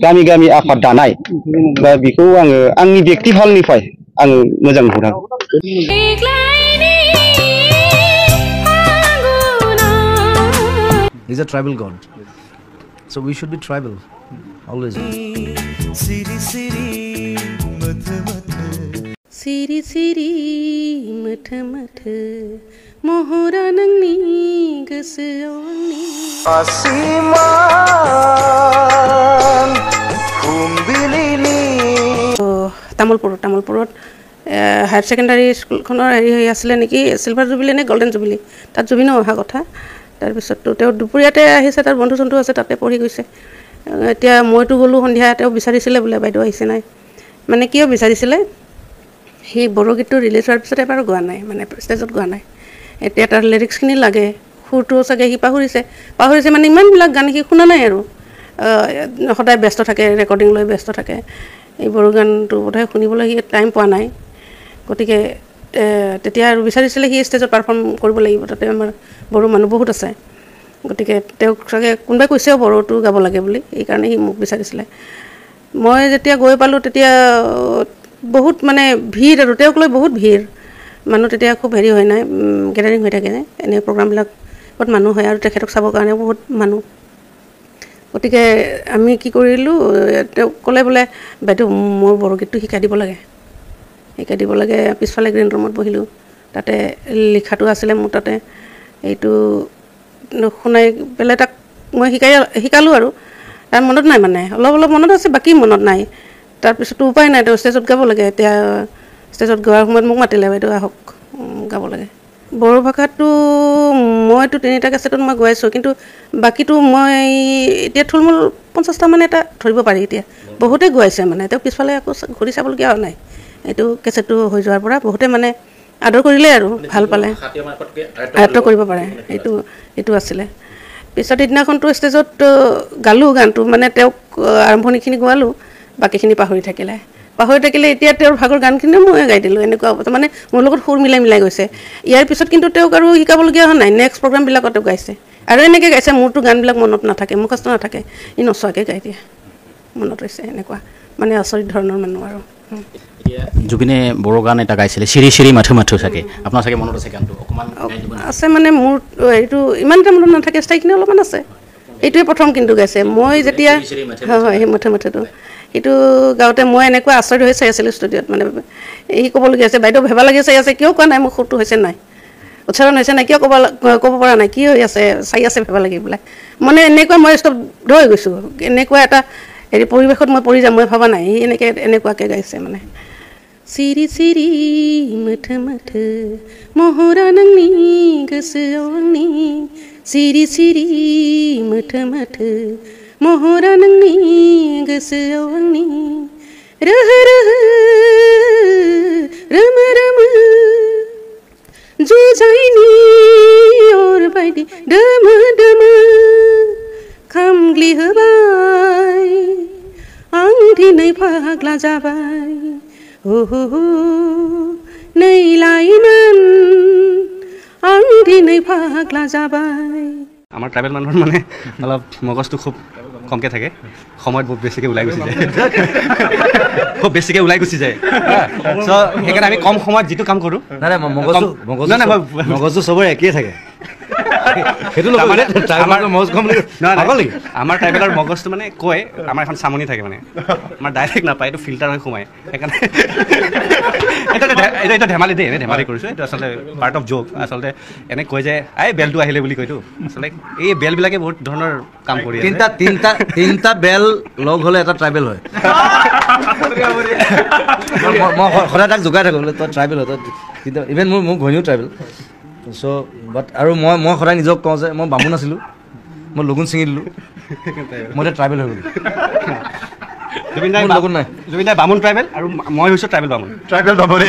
गामि गामि आफाद दानाय बा बेखौ आङो आंनि व्यक्तिफालनिफ्राय आं मोजां नुहुरा He's a tribal god, so we should be tribal always. Siri siri matha matha Siri siri matha matha mohora nangni gosoani asiman kumbilini Tamulpurot higher secondary school khonor heri hoi asile niki silver jubilee ne golden jubilee tat jubino oha kotha tar bisot to teo dupuriate ahise tar bondhu sontu ase tate pori goise etia moitu golu hondia teo bisarisile bole baido ahise nai mane kiyo bisarisile hi borogittu release har pisote ebar goa nai mane stage ot goa nai etia tar lyrics khini lage hutu sage hi pahurise mane iman bilak gan hi khuna nai aru hoday besto thake recording loi besto thake এই বড় গানটো বোধহয় শুনিবলৈ কি time পোৱা নাই গতিকে তেতিয়া আৰু বিচাৰিছিলে কি ষ্টেজত পাৰফৰ্ম কৰিব লাগিব তাতে আমাৰ বড় মানুহ বহুত আছে গতিকে তেওঁক চাগে কোনোবাই কৈছেও বড়টো গাব লাগে বুলি এই কাৰণে সি মোক বিচাৰিছিলে মই যেতিয়া গৈ পালোঁ তেতিয়া বহুত মানে ভিৰ আৰু তেওঁক লৈ বহুত ভিৰ মানুহ তেতিয়া খুব হেৰি হয় নাই গেদাৰিং হৈ থাকে এনে প্ৰগ্ৰামবিলাকত মানুহ হয় আৰু তেখেতক চাবৰ কাৰণে বহুত মানুহ গতিকে আমি কি কৰিলোঁ তেওঁ ক'লে বোলে বাইদেউ মোৰ বৰগীতটো শিকাই দিব লাগে পিছফালে গ্ৰীণ ৰুমত বহিলোঁ তাতে লিখাটো আছিলে মোৰ তাতে এইটো শুনাই পেলাই তাক মই শিকালোঁ আৰু তাৰ মনত নাই মানে অলপ মনত আছে বাকী মনত নাই তাৰপিছতো উপায় নাই তেওঁ ষ্টেজত গাব লাগে এতিয়া ষ্টেজত গোৱাৰ সময়ত মোক মাতিলে বাইদেউ আহক গাব লাগে বড়ো ভাষাটো মইতো 3টা কেছেটত মই গাইছোঁ কিন্তু বাকিটো মই এতিয়া থুলমুল 50টা মানে এটা ধৰিব পাৰি এতিয়া বহুতে গাইছে মানে তেওঁ পিছফালে আকৌ ঘূৰি চাবলগীয়া হোৱা নাই এইটো কেছেটটো হৈ যোৱাৰ পৰা বহুতে মানে আদৰ কৰিলে আৰু ভাল পালে আয়ত্ব কৰিব পাৰে এইটো আছিলে পিছত দিনাখনটো ষ্টেজত গালোঁ গানটো মানে তেওঁক আৰম্ভণিখিনি গোৱালোঁ বাকিখিনি পাহৰি থাকিলে এতিয়া তেওঁৰ ভাগৰ গানখিনি মই গাই দিলোঁ এনেকুৱা অৱস্থা মানে মোৰ লগত সুৰ মিলাই গৈছে ইয়াৰ পিছত কিন্তু তেওঁক আৰু শিকাবলগীয়া হোৱা নাই নেক্সট প্ৰগ্ৰামবিলাকতো গাইছে আৰু এনেকৈ গাইছে মোৰতো গানবিলাক মনত নাথাকে মুখস্থ নাথাকে ই নচোৱাকৈ গাই দিয়ে মনত ৰৈছে এনেকুৱা মানে আচৰিত ধৰণৰ মানুহ আৰু জুবিনে বড়ো গান এটা গাইছিলে চিৰি চিৰি মাথো মাথো চাগে আপোনাৰ চাগে মনত আছে গানটো অকমান আছে মানে মোৰ এইটো ইমান এটা মনত নাথাকে ষ্টাইলখিনি অলপমান আছে এইটোৱে প্ৰথম কিন্তু গাইছে মই যেতিয়া হয় সেই মাথো মাথোটো এইটো গাওঁতে মই এনেকুৱা আচৰিত হৈ চাই আছিলোঁ ষ্টুডিঅ'ত মানে এই ক'বলগীয়া আছে বাইদেউ ভেবা লাগি চাই আছে কিয় কোৱা নাই মোক সুৰটো হৈছে নাই উচ্চাৰণ হৈছে নাই কিয় ক'ব পৰা নাই কি হৈ আছে চাই আছে ভেবা লাগি পেলাই মানে এনেকুৱা মই ষ্টপ হৈ গৈছোঁ এনেকুৱা এটা হেৰি পৰিৱেশত মই পৰি যাম মই ভবা নাই সি এনেকুৱাকৈ গাইছে মানে চিৰি চিৰি মাথ মাথ মহৰা নংনি গোসোআনি চিৰি চিৰি math math mohora nangni gosoani rah rah ram ram jujaini or baidi dam dam khamgli hobai angthi nai phagla jabai ho nei laiman angthi nai phagla jabai আমাৰ ট্ৰাইবেল মানুহৰ মানে অলপ মগজটো খুব কমকে থাকে সময়ত বহুত বেছিকৈ ওলাই গুচি যায় খুব বেছিকৈ ওলাই গুচি যায় সো সেইকাৰণে আমি কম সময়ত যেটো কাম কৰোঁ নাই মগজটো সবৰে একেই থাকে সেইটো মানে আমাৰ ট্ৰাইবেলৰ মগজটো মানে কয় আমাৰ এখন চামনি থাকে মানে আমাৰ ডাইৰেক্ট নাপায় এইটো ফিল্টাৰ হৈ সোমায় সেইকাৰণে এটা ধেমালি দেই এনে ধেমালি কৰিছোঁ এইটো আচলতে পাৰ্ট অফ জ'ক আচলতে এনে কয় যে এই বেলটো আহিলে বুলি কয়তো আচলতে এই বেলবিলাকে বহুত ধৰণৰ কাম কৰি আছে তিনিটা বেল লগ হ'লে এটা ট্ৰাইবেল হয় মই সদায় তাক জোকাই থাকোঁ বোলে তই ট্ৰাইবেল হয় তই ইভেন মোৰ ঘৈণীও ট্ৰাইবেল চ' বাট আৰু মই সদায় নিজক কওঁ যে মই বামুণ আছিলোঁ মই লগুণ ছিঙি দিলোঁ মই এতিয়া ট্ৰাইবেল হৈ গ'লোঁ জুবিন দাই বামুণ ট্ৰাইবেল আৰু মই হৈছোঁ ট্ৰাইবেল বামুণ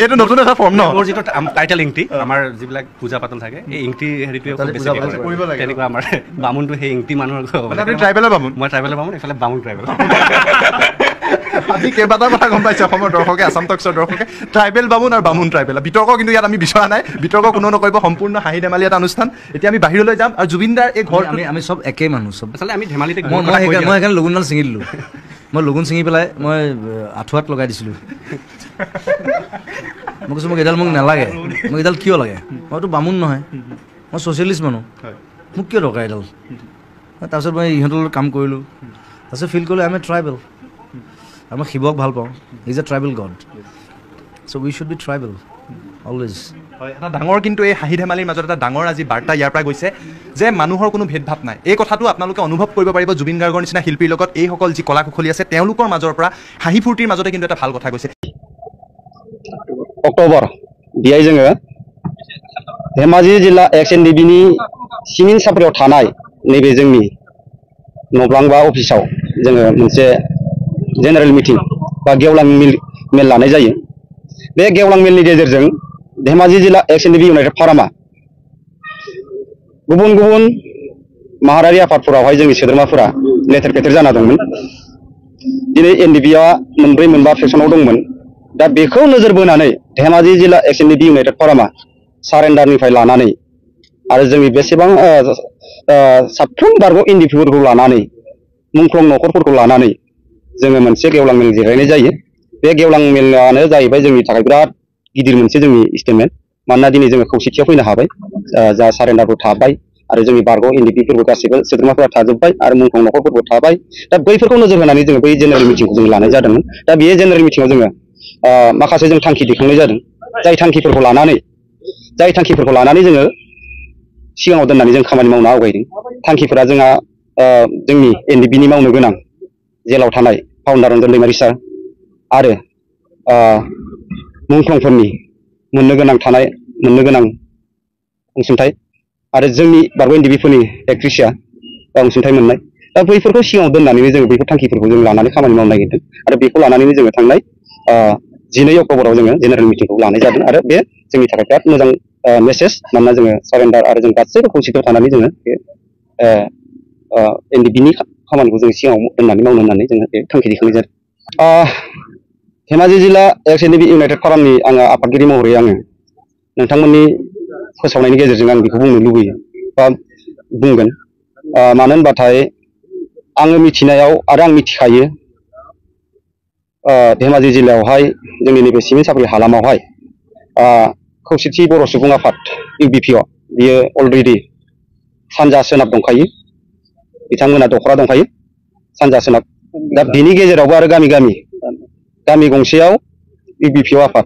এইটো নতুন এটা ফৰ্ম ন মোৰ যিটো টাইটেল ইংটি আমাৰ যিবিলাক পূজা পাতল থাকে এই ইংটি হেৰিটোৱে তেনেকুৱা আমাৰ বামুণটো সেই ইংটি মানুহৰ ট্ৰাইবেলৰ বামুণ মই ট্ৰাইবেলৰ বামুণ এইফালে বামুণ ট্ৰাইবেল আজি কেইবাটাও কথা গম পাইছে অসমৰ দৰ্শকে আছাম টক্সৰ দৰ্শকে ট্ৰাইবেল বামুণ আৰু বামুণ ট্ৰাইবেল বিতৰ্ক কিন্তু ইয়াত আমি বিচৰা নাই বিতৰ্ক কোনো নকৰিব সম্পূৰ্ণ হাঁহি ধেমালি এটা অনুষ্ঠান এতিয়া আমি বাহিৰলৈ যাম আৰু জুবিন দাৰ এই ঘৰ আমি চব একেই মানুহ চব আচলতে আমি ধেমালিতে মই সেইকাৰণে লগুণডাল ছিঙি দিলোঁ মই লগুণ ছিঙি পেলাই মই আঁঠুৱাত লগাই দিছিলোঁ মই কৈছোঁ মোক এডাল মোক নালাগে মোক এডাল কিয় লাগে মইতো বামুণ নহয় মই ছ'চিয়েলিষ্ট মানুহ মোক কিয় দৰকাৰ এডাল তাৰপিছত মই ইহঁতৰ লগত কাম কৰিলোঁ তাৰপিছত ফিল কৰিলোঁ আই এম এ ট্ৰাইবেল আৰু মই শিৱক ভাল পাওঁ ইজ এ ট্ৰাইবেল গড চ' we should be tribal always হয় এটা ডাঙৰ কিন্তু এই হাঁহি ধেমালিৰ মাজত এটা ডাঙৰ আজি বাৰ্তা ইয়াৰ পৰা গৈছে যে মানুহৰ কোনো ভেদভাৱ নাই এই কথাটো আপোনালোকে অনুভৱ কৰিব পাৰিব জুবিন গাৰ্গৰ নিচিনা শিল্পীৰ লগত এইসকল যি কলা কুশলী আছে তেওঁলোকৰ মাজৰ পৰা হাঁহি ফূৰ্তিৰ মাজতে কিন্তু এটা ভাল কথা গৈছে अक्ट'बर बेहाय जोङो धेमाजि जिल्ला XNDB-नि सिमिन सापरियाव थानाय नैबे जोंनि नब्लांबा अफिसाव जोङो मोनसे जेनेरेल मिटिं बा गेवलां मेल लानाय जायो बे गेवलां मेलनि गेजेरजों धेमाजि जिल्ला XNDB इउनाइटेड फारामा गुबुन गुबुन माहारियारि आफादफोरावहाय जोंनि सोद्रोमाफोरा लेथेर फेथेर जाना दंमोन दिनै NDB-आ मोनब्रै मोनबा सेक्सनाव दंमोन दा बेखौ नोजोर बोनानै धेमाजि जिल्ला XNDB इउनाइटेड फारामा सारेन्डारनिफ्राय लानानै आरो जोंनि बेसेबां साफ्रोम बारग' NDP-फोरखौ लानानै मुंख्लं न'खरफोरखौ लानानै जोङो मोनसे गेवलां मेल जिरायनाय जायो बे गेवलां मेलानो जाहैबाय जोंनि थाखाय बिराद गिदिर मोनसे जोंनि स्टेटमेन्ट मानोना दिनै जोङो खौसेथियाव फैनो हाबाय जा सारेन्डारफोर थाबाय आरो जोंनि बारग' NDP-फोरबो गासैबो सोद्रोमाफोरा थाजोब्बाय आरो मुंख्लं न'खरफोरबो थाबाय दा बैफोरखौ नोजोर होनानै जोङो बै जेनेरेल मिटिंखौ जों लानाय जादोंमोन दा बे जेनेरेल मिटिंआव जोङो माखासे जों थांखि दैखांनाय जादों जाय थांखिफोरखौ लानानै जोङो सिगाङाव दोननानै जों खामानि मावनो आवगायदों थांखिफोरा जोंहा जोंनि NDP-नि मावनो गोनां जेलाव थानाय फाउन्डार रन्जन दैमारि सार आरो मुंख्लंफोरनि मोननो गोनां अनसुंथाइ आरो जोंनि बारग' NDP-फोरनि एक्ट्रिसआ अनसुंथाइ मोननाय दा बैफोरखौ सिगाङाव दोननानैनो जोङो बैफोर थांखिफोरखौ जों लानानै खामानि मावनो नागिरदों आरो बेखौ लानानैनो जोङो थांनाय 12 अक्ट'बराव जोङो जेनेरेल मिटिंखौ लानाय जादों आरो बे जोंनि थाखाय बिराद मोजां मेसेज मानोना जोङो सारेन्डार आरो जों गासैबो खौसेथियाव थानानै जोङो बे NDP-नि खामानिखौ जों सिगाङाव दोननानै मावनो होननानै जोङो बे थांखि दैखांनाय जादों धेमाजि जिल्ला XNDB इउनाइटेड फारामनि आङो आफादगिरि महरै आङो नोंथांमोननि फोसावनायनि गेजेरजों आं बेखौ बुंनो लुबैयो बा बुंगोन मानो होनबाथाय आङो मिथिनायाव आरो आं मिथिखायो धेमाजि जिल्लायावहाय जोंनि नैबे सिमिन सापरि हालामावहाय खौसेथि बर' सुबुं आफाद UBP बियो अलरेडि सानजा सोनाब दंखायो बिथांमोना दख'रा दंखायो सानजा सोनाब दा बिनि गेजेरावबो आरो गामि गंसेयाव UBP आफाद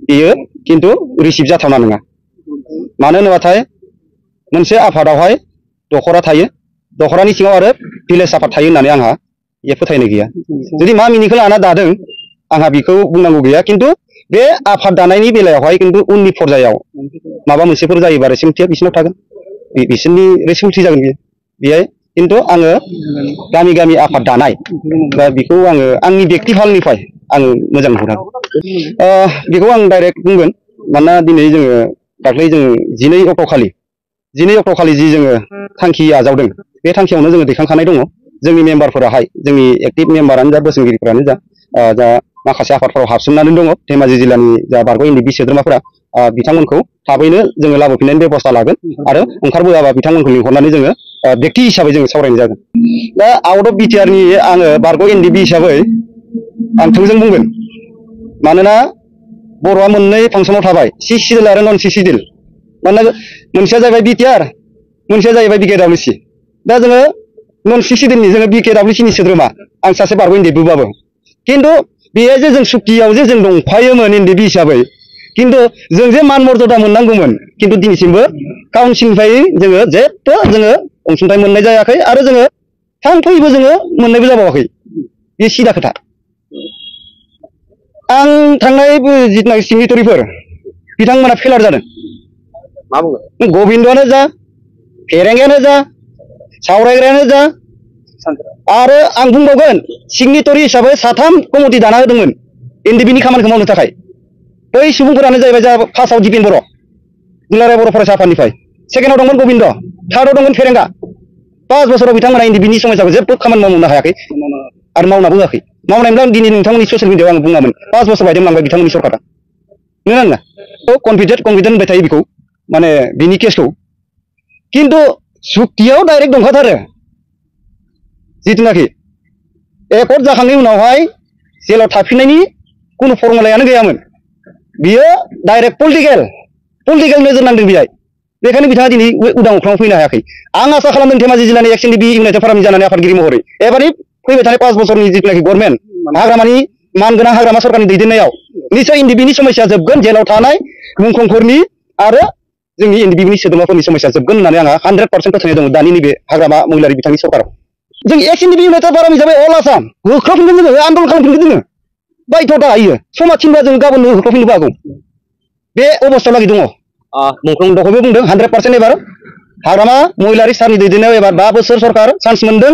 बियो खिन्थु रिसिभ जाथावना नङा मानो होनोबाथाय मोनसे आफादावहाय दख'रा थायो दख'रानि सिङाव आरो भिलेज आफाद थायो होननानै आंहा बे फोथायनाय गैया जुदि मा मिनिखौ लाना दादों आंहा बेखौ बुंनांगौ गैया खिन्थु बे आफाद दानायनि बेलायावहाय खिन्थु उननि पर्यायाव माबा मोनसेफोर जायोबा रेसपन्सिबिलिटिया बिसिनाव थागोन बिसोरनि रेसपन्सिबिलिटि जागोन बेहाय खिन्थु आङो गामि आफाद दानाय बा बेखौ आङो आंनि बेक्ति फालनिफ्राय आं मोजां नुहुरा बेखौ आं डाइरेक्ट बुंगोन मानोना दिनै जोङो दाख्लै जों 12 अक्ट'खालि जि जोङो थांखि आजावदों बे थांखियावनो जोङो दैखांखानाय दङ जोंनि मेम्बारफोराहाय जोंनि एक्टिभ मेम्बारानो जा बोसोनगिरिफोरानो जा माखासे आफादफोराव हाबसोमनानै दङ धेमाजि जिल्लानि जा बारग' NDP सोद्रोमाफोरा बिथांमोनखौ थाबैनो जोङो लाबोफिननायनि बेबस्था लागोन आरो ओंखारबोआबा बिथांमोनखौ लिंहरनानै जोङो बेक्ति हिसाबै जोङो सावरायनाय जागोन दा आउट अफ BTR-नि आङो बारग' NDP हिसाबै आं थोंजों बुंगोन मानोना बर'आ मोननै फांसनाव थाबाय सि सिडिउल आरो नन सि सिडिउल मानोना मोनसेया जाहैबाय BTR मोनसेया जाहैबाय BKWC दा जोङो नन सि सिडिउलनि जोङो BKWC-नि सोद्रोमा आं सासे बारग' NDP-बाबो खिन्थु बेयो जे जों सुक्तियाव जे जों दंफायोमोन NDP हिसाबै खिन्थु जों जे मान मर्यादा मोननांगौमोन खिन्थु दिनैसिमबो काउन्सिलनिफ्राय जोङो जेबो जोङो अनसुंथाइ मोननाय जायाखै आरो जोङो थांथ'यैबो जोङो मोननायबो जाबावाखै बे सिदा खोथा आं थांनाय जिथुनाखि सिगनेटरिफोर बिथांमोना फेलार जादों मा बुङो गबिन्दआनो जा फेरेंगायानो जा सावरायग्रायानो जा आरो आं बुंबावगोन सिगनेटरि हिसाबै 3 कमिटि दाना होदोंमोन NDP-नि खामानिखौ मावनो थाखाय बै सुबुंफोरानो जाहैबाय जा फार्स्टआव दिपेन बर' दुलाराय बर' फरायसा आफादनिफ्राय सेकेन्डआव दंमोन गबिन्द थार्डआव दंमोन फेरेंगा 5 बोसोराव बिथांमोना NDP-नि समस्याखौ जेबो खामानि मावनो हायाखै आरो मावनाबो होआखै मावनायब्ला दिनै नोंथांमोननि ससियेल मिडियाआव आं बुङामोन 5 बोसोर बायदोंलांबाय बिथांमोननि सरकारा नङा नङा कनफिडेन्ट होनबाय थायो बेखौ माने बिनि केसखौ खिन्थु सुक्तियाव डाइरेक्ट दंखाथारो जिथुनाखि एकर्ड जाखांनायनि उनावहाय जेलाव थाफिननायनि कुनु फर्मुलायानो गैयामोन बियो डाइरेक्ट पलिटिकेल नोजोर नांदों बेहाय बेखायनो बिथाङा दिनै उदां अख्राङाव फैनो हायाखै आं आसा खालामदों धेमाजि जिल्लानि एक्स एनडिपि इउनाइटेड फारामनि जानानै आफादगिरि महरै एबारनि फैबाय थानाय 5 बोसोरनि जिथुनाखि गभर्नमेन्ट हाग्रामानि मानगोनां हाग्रामा सरकारनि दैदेननायाव निश्चय एनडिपिनि समस्या जोबगोन जेलाव थानाय मुंख्लंफोरनि आरो जोंनि एनडिपिनि सोद्रोमाफोरनि समस्या जोबगोन होननानै आंहा 100% फोथायनाय दङ दानि नैबे हाग्रामा महिलारि बिथांनि सरकाराव जों एक्स एनडिपि इउनाइटेड फाराम हिसाबै अल आसाम होख्रावफिनगोन जोङो आन्दलन खालामफिनगोन जोङो बायध'था हायो समाज थिनबा जों गाबोननो होख्रावफिननोबो हागौ बे अबस्थायाव लागै दङ मुंख्लं दखौबो बुंदों 100% एबार हाग्रामा महिलारि सारनि दैदेननायाव एबार 5 बोसोर सरकार चान्स मोनदों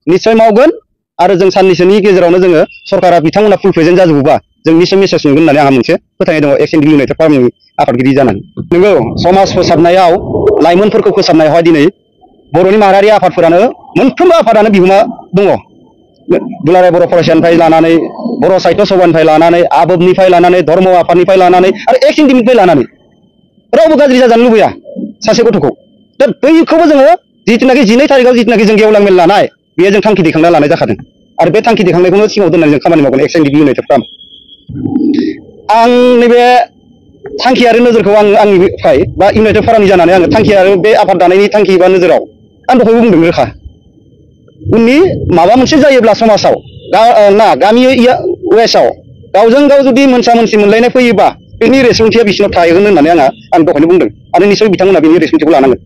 निश्चय मावगोन आरो जों साननैसोनि गेजेरावनो जोङो सरकारा बिथांमोना फुल प्रेजेन्ट जाजोबोबा जों निश्चय मेसेज मोनगोन होननानै आंहा मोनसे फोथायनाय दङ एक्स एनडिपि इउनाइटेड फारामनि आफादगिरि जानानै नंगौ समाज फोसाबनायाव लाइमोनफोरखौ फोसाबनायावहाय दिनै बर'नि माहारियारि आफादफोरानो मोनफ्रोमबो आफादानो बिहोमा दङ दुलाराय बर' फरायसानिफ्राय लानानै बर' साहित्य सभानिफ्राय लानानै आबोबनिफ्राय लानानै धर्म आफादनिफ्राय लानानै आरो एक्स एनडिपिनिफ्राय लानानै रावबो गाज्रि जाजानो लुबैया सासे गथ'खौ दा बैखौबो जोङो जिथुनाखि 12 तारिखआव जिथुनाखि जों गेवलां मेल लानाय बेयो जों थांखि दैखांना लानाय जाखादों आरो बे थांखि दैखांनायखौनो सिङाव दोननानै जों खामानि मावगोन एक्स एनडिपि इउनाइटेड फाराम आं नैबे थांखि आरो नोजोरखौ आंनिफ्राय बा इउनाइटेड फारामनि जानानै आङो थांखि आरो बे आफाद दानायनि थांखि बा नोजोराव आं दहायबो बुंदों रोखा उननि माबा मोनसे जायोब्ला समाजाव गामि वेस्टआव गावजों गाव जुदि मोनसा मोनसि मोनलायनाय फैयोबा बेनि रेसपन्सिबिलिटिया बिसिनाव थाहैगोन होननानै आं दहायनो बुंदों आरो निश्चय बिथांमोना बेनि रेसपन्सिबिलिटिखौ लानांगोन